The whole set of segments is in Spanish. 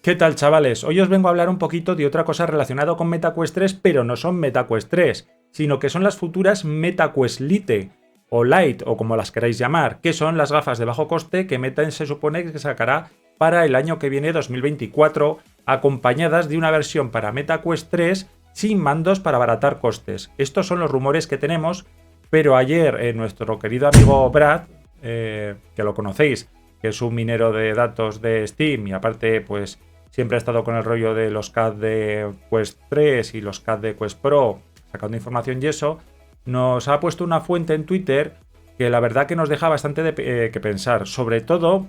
¿Qué tal, chavales? Hoy os vengo a hablar un poquito de otra cosa relacionada con MetaQuest 3, pero no son MetaQuest 3, sino que son las futuras MetaQuest Lite, o Lite, o como las queráis llamar, que son las gafas de bajo coste que Meta se supone que sacará para el año que viene, 2024, acompañadas de una versión para MetaQuest 3 sin mandos para abaratar costes. Estos son los rumores que tenemos, pero ayer nuestro querido amigo Brad, que lo conocéis, que es un minero de datos de Steam y aparte pues siempre ha estado con el rollo de los CAD de Quest 3 y los CAD de Quest Pro, sacando información y eso, nos ha puesto una fuente en Twitter que la verdad que nos deja bastante que pensar, sobre todo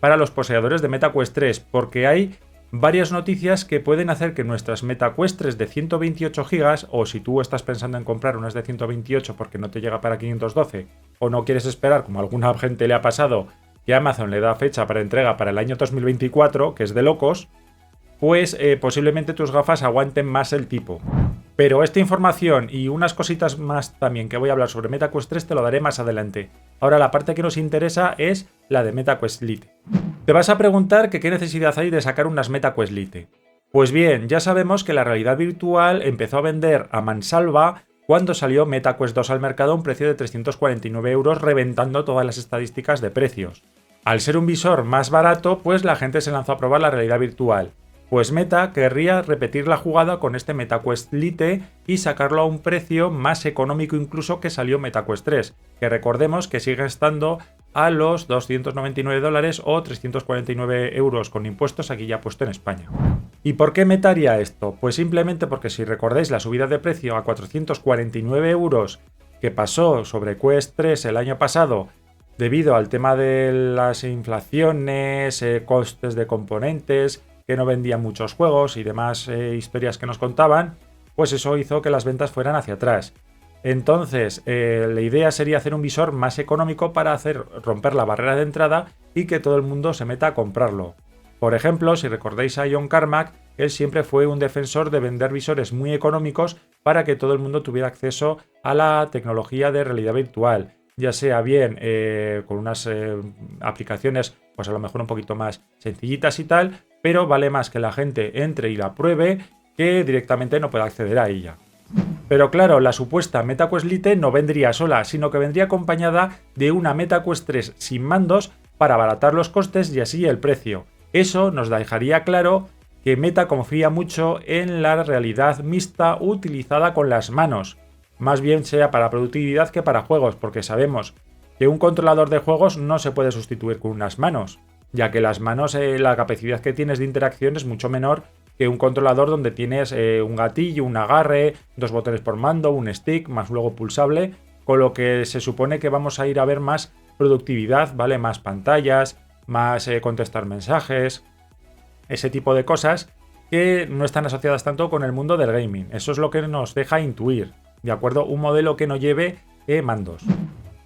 para los poseedores de MetaQuest 3, porque hay varias noticias que pueden hacer que nuestras MetaQuest 3 de 128 GB, o si tú estás pensando en comprar unas de 128 porque no te llega para 512, o no quieres esperar, como a alguna gente le ha pasado, que Amazon le da fecha para entrega para el año 2024, que es de locos, pues posiblemente tus gafas aguanten más el tipo. Pero esta información y unas cositas más también que voy a hablar sobre MetaQuest 3 te lo daré más adelante. Ahora la parte que nos interesa es la de MetaQuest Lite. Te vas a preguntar que qué necesidad hay de sacar unas MetaQuest Lite. Pues bien, ya sabemos que la realidad virtual empezó a vender a mansalva cuando salió MetaQuest 2 al mercado a un precio de 349 €, reventando todas las estadísticas de precios. Al ser un visor más barato, pues la gente se lanzó a probar la realidad virtual. Pues Meta querría repetir la jugada con este MetaQuest Lite y sacarlo a un precio más económico incluso que salió MetaQuest 3, que recordemos que sigue estando a los $299 o 349 € con impuestos aquí ya puesto en España. ¿Y por qué Meta haría esto? Pues simplemente porque si recordáis la subida de precio a 449 € que pasó sobre Quest 3 el año pasado debido al tema de las inflaciones, costes de componentes, que no vendían muchos juegos y demás historias que nos contaban, pues eso hizo que las ventas fueran hacia atrás. Entonces, la idea sería hacer un visor más económico para romper la barrera de entrada y que todo el mundo se meta a comprarlo. Por ejemplo, si recordáis a John Carmack, él siempre fue un defensor de vender visores muy económicos para que todo el mundo tuviera acceso a la tecnología de realidad virtual, ya sea bien con unas aplicaciones pues a lo mejor un poquito más sencillitas y tal, pero vale más que la gente entre y la pruebe que directamente no pueda acceder a ella. Pero claro, la supuesta MetaQuest Lite no vendría sola, sino que vendría acompañada de una MetaQuest 3 sin mandos para abaratar los costes y así el precio. Eso nos dejaría claro que Meta confía mucho en la realidad mixta utilizada con las manos, más bien sea para productividad que para juegos, porque sabemos que un controlador de juegos no se puede sustituir con unas manos, ya que las manos, la capacidad que tienes de interacción es mucho menor que un controlador donde tienes un gatillo, un agarre, dos botones por mando, un stick, más luego pulsable, con lo que se supone que vamos a ir a ver más productividad, ¿vale? Más pantallas, más contestar mensajes, ese tipo de cosas que no están asociadas tanto con el mundo del gaming. Eso es lo que nos deja intuir, ¿de acuerdo? Un modelo que no lleve mandos.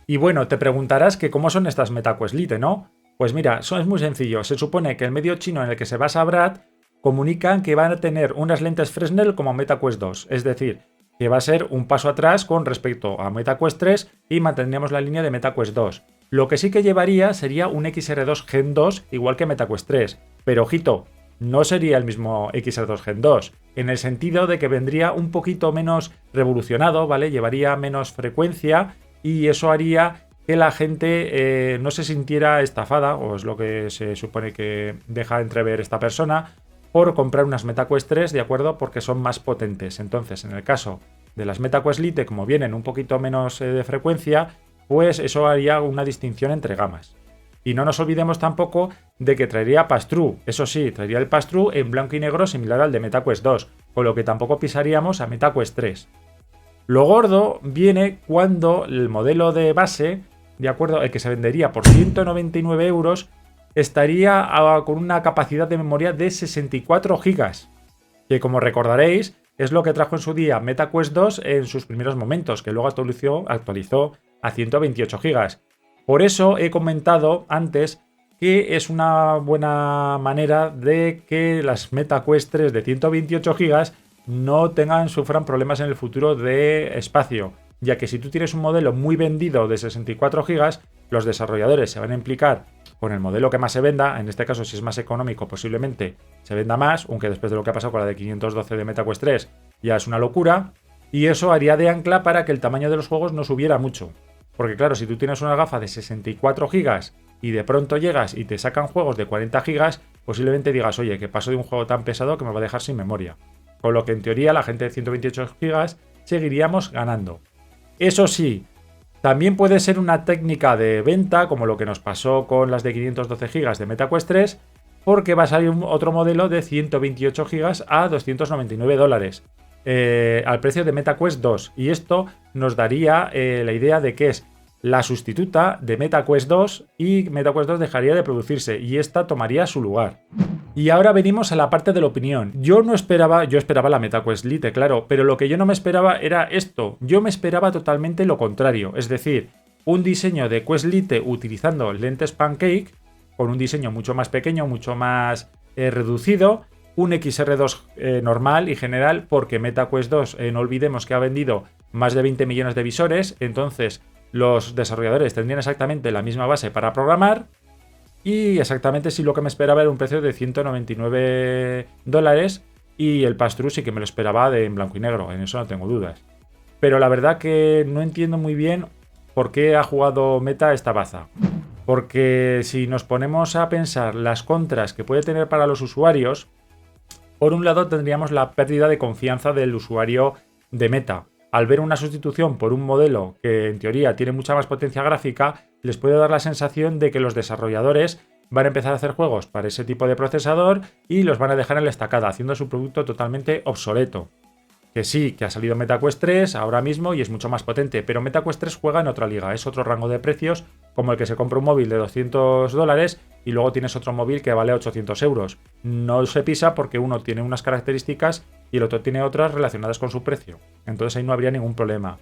Y bueno, te preguntarás que cómo son estas MetaQuest Lite, ¿no? Pues mira, es muy sencillo. Se supone que el medio chino en el que se basa Brad comunican que van a tener unas lentes Fresnel como MetaQuest 2, es decir, que va a ser un paso atrás con respecto a MetaQuest 3 y mantendríamos la línea de MetaQuest 2. Lo que sí que llevaría sería un XR2 Gen 2 igual que MetaQuest 3, pero ojito, no sería el mismo XR2 Gen 2, en el sentido de que vendría un poquito menos revolucionado, ¿vale? Llevaría menos frecuencia y eso haría que la gente no se sintiera estafada, o es lo que se supone que deja entrever esta persona, por comprar unas MetaQuest 3, ¿de acuerdo? Porque son más potentes. Entonces, en el caso de las MetaQuest Lite, como vienen un poquito menos de frecuencia, pues eso haría una distinción entre gamas. Y no nos olvidemos tampoco de que traería pass-through. Eso sí, traería el pass-through en blanco y negro similar al de MetaQuest 2, con lo que tampoco pisaríamos a MetaQuest 3. Lo gordo viene cuando el modelo de base, de acuerdo, el que se vendería por 199 €, estaría con una capacidad de memoria de 64 GB, que como recordaréis es lo que trajo en su día MetaQuest 2 en sus primeros momentos, que luego actualizó a 128 GB. Por eso he comentado antes que es una buena manera de que las MetaQuest 3 de 128 GB no sufran problemas en el futuro de espacio, ya que si tú tienes un modelo muy vendido de 64 GB, los desarrolladores se van a implicar con el modelo que más se venda. En este caso, si es más económico, posiblemente se venda más, aunque después de lo que ha pasado con la de 512 de MetaQuest 3 ya es una locura. Y eso haría de ancla para que el tamaño de los juegos no subiera mucho. Porque claro, si tú tienes una gafa de 64 GB y de pronto llegas y te sacan juegos de 40 GB, posiblemente digas, oye, que paso de un juego tan pesado que me va a dejar sin memoria. Con lo que en teoría la gente de 128 GB seguiríamos ganando. Eso sí, también puede ser una técnica de venta, como lo que nos pasó con las de 512 GB de MetaQuest 3, porque va a salir otro modelo de 128 GB a $299. Al precio de MetaQuest 2, y esto nos daría la idea de que es la sustituta de MetaQuest 2 y MetaQuest 2 dejaría de producirse y esta tomaría su lugar. Y ahora venimos a la parte de la opinión. Yo esperaba la MetaQuest Lite, claro, pero lo que yo no me esperaba era esto. Yo me esperaba totalmente lo contrario, es decir, un diseño de Quest Lite utilizando lentes Pancake, con un diseño mucho más pequeño, mucho más reducido, un XR2 normal y general, porque MetaQuest 2, no olvidemos que ha vendido más de 20 millones de visores, entonces los desarrolladores tendrían exactamente la misma base para programar, y exactamente sí lo que me esperaba era un precio de $199, y el pass-through sí que me lo esperaba en blanco y negro, en eso no tengo dudas. Pero la verdad que no entiendo muy bien por qué ha jugado Meta esta baza. Porque si nos ponemos a pensar las contras que puede tener para los usuarios, por un lado tendríamos la pérdida de confianza del usuario de Meta. Al ver una sustitución por un modelo que en teoría tiene mucha más potencia gráfica, les puede dar la sensación de que los desarrolladores van a empezar a hacer juegos para ese tipo de procesador y los van a dejar en la estacada, haciendo su producto totalmente obsoleto. Que sí, que ha salido MetaQuest 3 ahora mismo y es mucho más potente, pero MetaQuest 3 juega en otra liga, es otro rango de precios, como el que se compra un móvil de $200 y luego tienes otro móvil que vale 800 euros. No se pisa porque uno tiene unas características y el otro tiene otras relacionadas con su precio. Entonces ahí no habría ningún problema.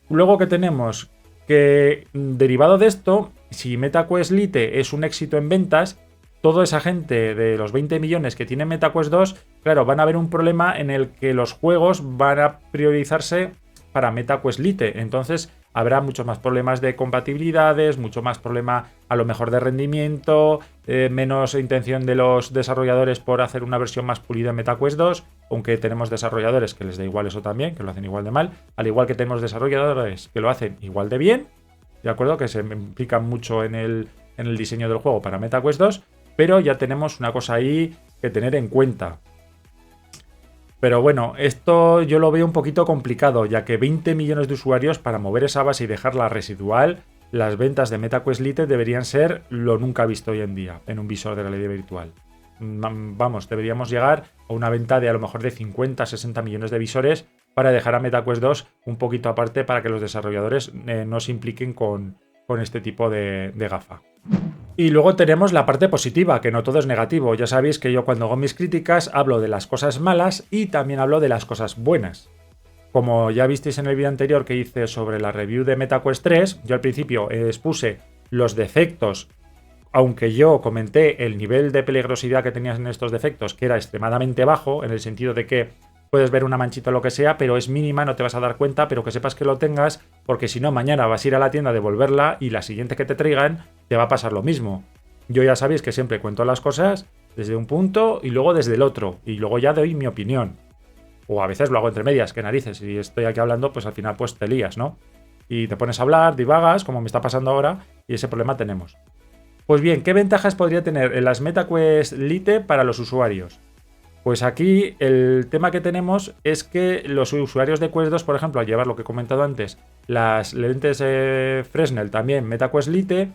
Luego que tenemos que, derivado de esto, si MetaQuest Lite es un éxito en ventas, toda esa gente de los 20 millones que tiene MetaQuest 2, claro, van a haber un problema en el que los juegos van a priorizarse para MetaQuest Lite. Entonces habrá muchos más problemas de compatibilidades, mucho más problema a lo mejor de rendimiento, menos intención de los desarrolladores por hacer una versión más pulida en MetaQuest 2, aunque tenemos desarrolladores que les da igual eso también, que lo hacen igual de mal, al igual que tenemos desarrolladores que lo hacen igual de bien, ¿de acuerdo? Que se implican mucho en el diseño del juego para MetaQuest 2, pero ya tenemos una cosa ahí que tener en cuenta. Pero bueno, esto yo lo veo un poquito complicado, ya que 20 millones de usuarios para mover esa base y dejarla residual, las ventas de MetaQuest Lite deberían ser lo nunca visto hoy en día en un visor de realidad virtual. Vamos, deberíamos llegar a una venta de a lo mejor de 50-60 millones de visores para dejar a MetaQuest 2 un poquito aparte para que los desarrolladores no se impliquen con este tipo de gafa. Y luego tenemos la parte positiva, que no todo es negativo. Ya sabéis que yo cuando hago mis críticas hablo de las cosas malas y también hablo de las cosas buenas. Como ya visteis en el vídeo anterior que hice sobre la review de MetaQuest 3, yo al principio expuse los defectos, aunque yo comenté el nivel de peligrosidad que tenían en estos defectos, que era extremadamente bajo, en el sentido de que puedes ver una manchita o lo que sea, pero es mínima, no te vas a dar cuenta, pero que sepas que lo tengas, porque si no, mañana vas a ir a la tienda a devolverla y la siguiente que te traigan te va a pasar lo mismo. Yo ya sabéis que siempre cuento las cosas desde un punto y luego desde el otro, y luego ya doy mi opinión. O a veces lo hago entre medias, que narices, si estoy aquí hablando, pues al final pues te lías, ¿no? Y te pones a hablar, divagas, como me está pasando ahora, y ese problema tenemos. Pues bien, ¿qué ventajas podría tener en las MetaQuest Lite para los usuarios? Pues aquí el tema que tenemos es que los usuarios de Quest 2, por ejemplo, al llevar lo que he comentado antes, las lentes Fresnel también MetaQuest Lite,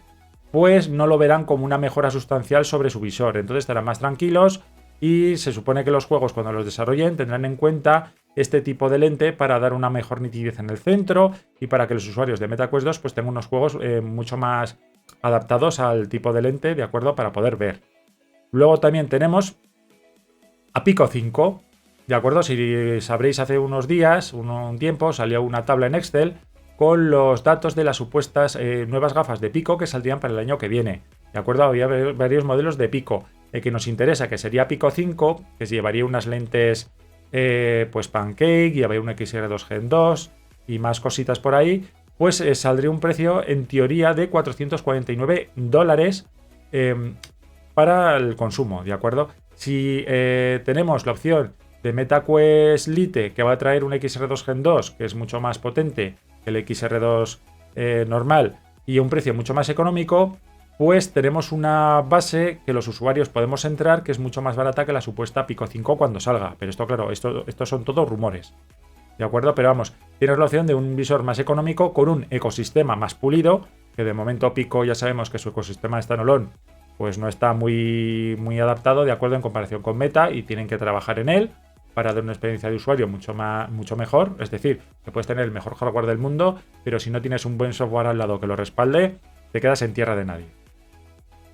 pues no lo verán como una mejora sustancial sobre su visor. Entonces estarán más tranquilos y se supone que los juegos cuando los desarrollen tendrán en cuenta este tipo de lente para dar una mejor nitidez en el centro y para que los usuarios de MetaQuest 2 pues tengan unos juegos mucho más adaptados al tipo de lente, ¿de acuerdo? Para poder ver. Luego también tenemos a Pico 5, ¿de acuerdo? Si sabréis, hace unos días, un tiempo, salió una tabla en Excel con los datos de las supuestas nuevas gafas de Pico que saldrían para el año que viene, ¿de acuerdo? Había varios modelos de Pico. El que nos interesa, que sería Pico 5, que se llevaría unas lentes pues Pancake, llevaría un XR2 Gen 2 y más cositas por ahí, pues saldría un precio en teoría de $449 para el consumo, ¿de acuerdo? Si tenemos la opción de MetaQuest Lite, que va a traer un XR2 Gen 2, que es mucho más potente que el XR2 normal y a un precio mucho más económico, pues tenemos una base que los usuarios podemos entrar que es mucho más barata que la supuesta Pico 5 cuando salga. Pero esto, claro, estos son todos rumores. ¿De acuerdo? Pero vamos, tienes la opción de un visor más económico con un ecosistema más pulido, que de momento Pico ya sabemos que su ecosistema standalone pues no está muy adaptado, de acuerdo, en comparación con Meta, y tienen que trabajar en él para dar una experiencia de usuario mucho mejor. Es decir, que puedes tener el mejor hardware del mundo, pero si no tienes un buen software al lado que lo respalde, te quedas en tierra de nadie.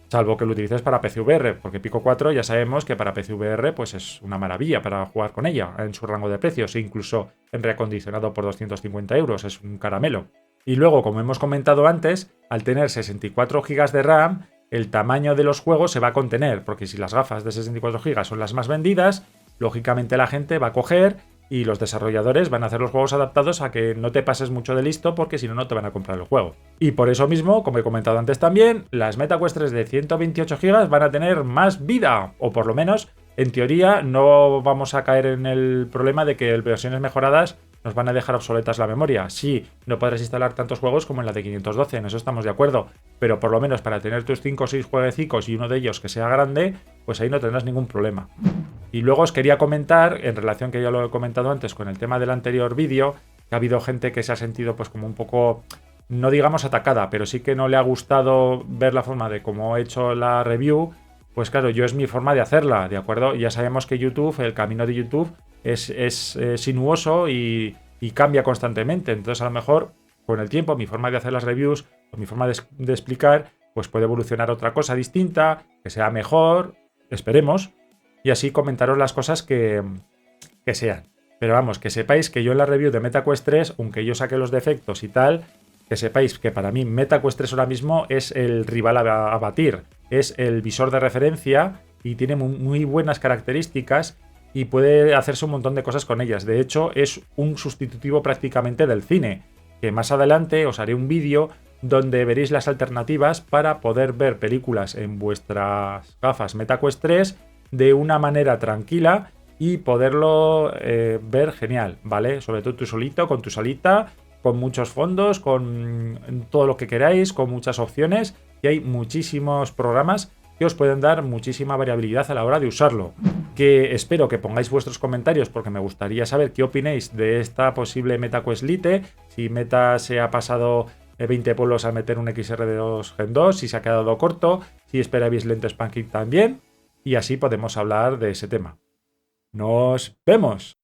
Salvo que lo utilices para PCVR, porque Pico 4 ya sabemos que para PCVR pues es una maravilla para jugar con ella en su rango de precios, e incluso en reacondicionado por 250 euros, es un caramelo. Y luego, como hemos comentado antes, al tener 64 GB de RAM, el tamaño de los juegos se va a contener, porque si las gafas de 64 GB son las más vendidas, lógicamente la gente va a coger y los desarrolladores van a hacer los juegos adaptados a que no te pases mucho de listo, porque si no, no te van a comprar el juego. Y por eso mismo, como he comentado antes también, las MetaQuest 3 de 128 GB van a tener más vida, o por lo menos, en teoría, no vamos a caer en el problema de que versiones mejoradas nos van a dejar obsoletas la memoria. Sí, no podrás instalar tantos juegos como en la de 512, en eso estamos de acuerdo, pero por lo menos para tener tus 5 o 6 jueguecicos y uno de ellos que sea grande, pues ahí no tendrás ningún problema. Y luego os quería comentar, en relación, que ya lo he comentado antes con el tema del anterior vídeo, que ha habido gente que se ha sentido pues como un poco, no digamos atacada, pero sí que no le ha gustado ver la forma de cómo he hecho la review. Pues claro, yo es mi forma de hacerla, ¿de acuerdo? Ya sabemos que YouTube, el camino de YouTube es sinuoso y cambia constantemente. Entonces, a lo mejor, con el tiempo, mi forma de hacer las reviews, o mi forma de explicar, pues puede evolucionar a otra cosa distinta, que sea mejor, esperemos, y así comentaros las cosas que sean. Pero vamos, que sepáis que yo en la review de MetaQuest 3, aunque yo saque los defectos y tal, que sepáis que para mí MetaQuest 3 ahora mismo es el rival a batir. Es el visor de referencia y tiene muy buenas características y puede hacerse un montón de cosas con ellas. De hecho, es un sustitutivo prácticamente del cine, que más adelante os haré un vídeo donde veréis las alternativas para poder ver películas en vuestras gafas MetaQuest 3 de una manera tranquila y poderlo ver genial, ¿vale? Sobre todo tú solito, con tu salita, con muchos fondos, con todo lo que queráis, con muchas opciones, y hay muchísimos programas que os pueden dar muchísima variabilidad a la hora de usarlo. Que espero que pongáis vuestros comentarios, porque me gustaría saber qué opináis de esta posible MetaQuest Lite, si Meta se ha pasado 20 pueblos al meter un XR2 Gen 2, si se ha quedado corto, si esperáis lentes Pancake también, y así podemos hablar de ese tema. ¡Nos vemos!